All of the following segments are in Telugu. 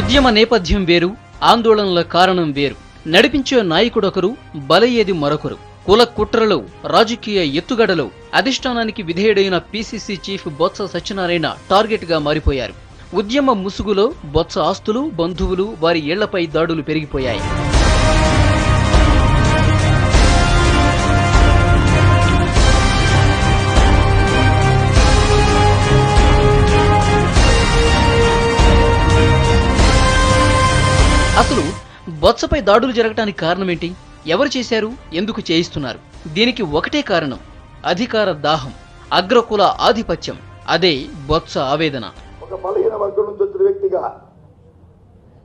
ఉద్యమ నేపథ్యం వేరు, ఆందోళనల కారణం వేరు. నడిపించే నాయకుడొకరు, బలయ్యేది మరొకరు. కుల కుట్రలు, రాజకీయ ఎత్తుగడలు అధిష్టానానికి విధేయుడైన PCC chief Botsa Satyanarayana target గా మారిపోయారు. ఉద్యమ ముసుగులో బొత్స ఆస్తులు, బంధువులు, వారి ఇళ్లపై దాడులు పెరిగిపోయాయి. అసలు బొత్సపై దాడులు జరగటానికి కారణమేంటి? ఎవరు చేశారు? ఎందుకు చేయిస్తున్నారు? దీనికి ఒకటే కారణం, అధికార దాహం, అగ్రకుల ఆధిపత్యం. అదే బొత్స ఆవేదన. ఒక బలహీన వర్గం నుంచి వచ్చిన వ్యక్తిగా,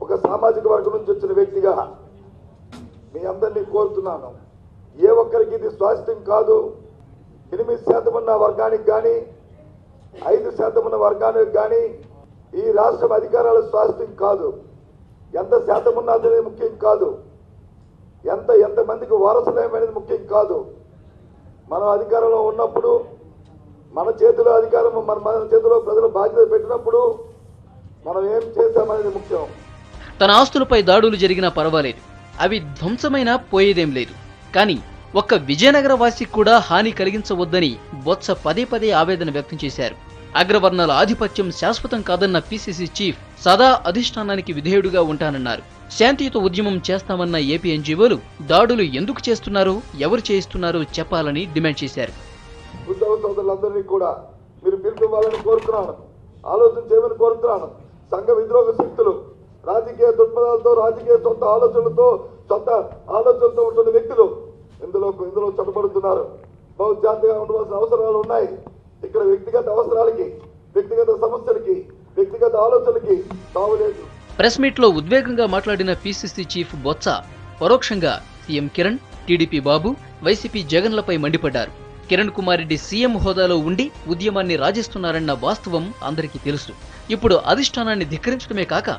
ఒక సామాజిక వర్గం నుంచి వచ్చిన వ్యక్తిగా మీ అందరినీ కోరుతున్నాను, ఏ ఒక్కరికి ఇది స్వాస్థ్యం కాదు. 8% ఉన్న వర్గానికి కానీ 5% ఉన్న వర్గానికి కానీ ఈ రాష్ట్రం అధికారాల స్వాస్థ్యం కాదు. ఎంత శాతం ఉన్నది ముఖ్యం కాదు, ఎంతమందికి వారసులేమనేది ముఖ్యం కాదు. మనం అధికారంలో ఉన్నప్పుడు, మన చేతిలో అధికారం, మన చేతిలో ప్రజలు బాధ్యత పెట్టినప్పుడు మనం ఏం చేశామనేది ముఖ్యం. తన ఆస్తులపై దాడులు జరిగినా పర్వాలేదు, అవి ధ్వంసమైనా పోయేదేం లేదు. కానీ ఒక్క విజయనగర వాసికి కూడా హాని కలిగించవద్దని బొత్స పదే ఆవేదన వ్యక్తం చేశారు. అగ్రవర్ణాల ఆధిపత్యం శాశ్వతం కాదన్న పీసీసీ చీఫ్ సదా అధిష్టానానికి విధేయుడుగా ఉంటానన్నారు. శాంతియుత ఉద్యమం చేస్తామన్న ఏపీ ఎన్జీఓలు దాడులు ఎందుకు చేస్తున్నారో, ఎవరు చేయిస్తున్నారో చెప్పాలని డిమాండ్ చేశారు. ఉద్యోగ సోదరులందరినీ కూడా మీరు పిలుపువ్వాలని కోరుతున్నాను, ఆలోచన చేయమని కోరుతున్నాను. సంఘ విద్రోహ శక్తులు రాజకీయ దృక్పథాలతో, రాజకీయ సొంత ఆలోచనలతో ఉంటున్న వ్యక్తులు ఇందులో చొట్టబడుతున్నారు. బహుజాతిగా ఉండవలసిన అవసరాలు ఉన్నాయి. ఇక్కడ వ్యక్తిగత అవసరాలకి, వ్యక్తిగత సమస్యలకి, వ్యక్తిగత ఆలోచనలకి తావులేదు. ప్రెస్ మీట్ లో ఉద్వేగంగా మాట్లాడిన పీసీసీ చీఫ్ బొత్స పరోక్షంగా సీఎం కిరణ్, టీడీపీ బాబు, వైసీపీ జగన్లపై మండిపడ్డారు. కిరణ్ కుమార్ రెడ్డి సీఎం హోదాలో ఉండి ఉద్యమాన్ని రాజిస్తున్నారన్న వాస్తవం అందరికీ తెలుసు. ఇప్పుడు అధిష్టానాన్ని ధిక్కరించడమే కాక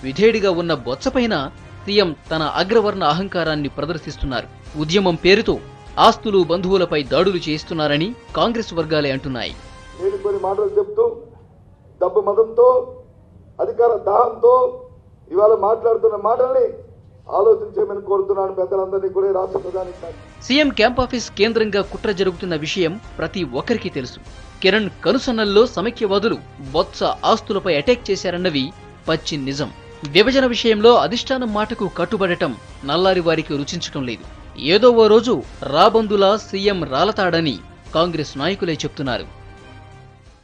విధేయుడిగా ఉన్న బొత్సపైన సీఎం తన అగ్రవర్ణ అహంకారాన్ని ప్రదర్శిస్తున్నారు. ఉద్యమం పేరుతో ఆస్తులు, బంధువులపై దాడులు చేయిస్తున్నారని కాంగ్రెస్ వర్గాలే అంటున్నాయి. నేను కొన్ని మాటలు చెప్తూ డబ్బు మదంతో, అధికార దాహంతో ఇవాళ మాట్లాడుతున్న మాటల్ని ఆలోచించేమని కోరుతున్నాను పెద్దలందరినీ కూడా, రాష్ట్ర ప్రధాని. సీఎం క్యాంపాఫీస్ కేంద్రంగా కుట్ర జరుగుతున్న విషయం ప్రతి ఒక్కరికి తెలుసు. కిరణ్ కనుసన్నల్లో సమైక్యవాదులు బొత్స ఆస్తులపై అటాక్ చేశారన్నవి పచ్చి నిజం. విభజన విషయంలో అధిష్టానం మాటకు కట్టుబడటం నల్లారి వారికి రుచించటం లేదు. ఏదో ఓ రోజు రాబందులా సీఎం రాలతాడని కాంగ్రెస్ నాయకులే చెప్తున్నారు.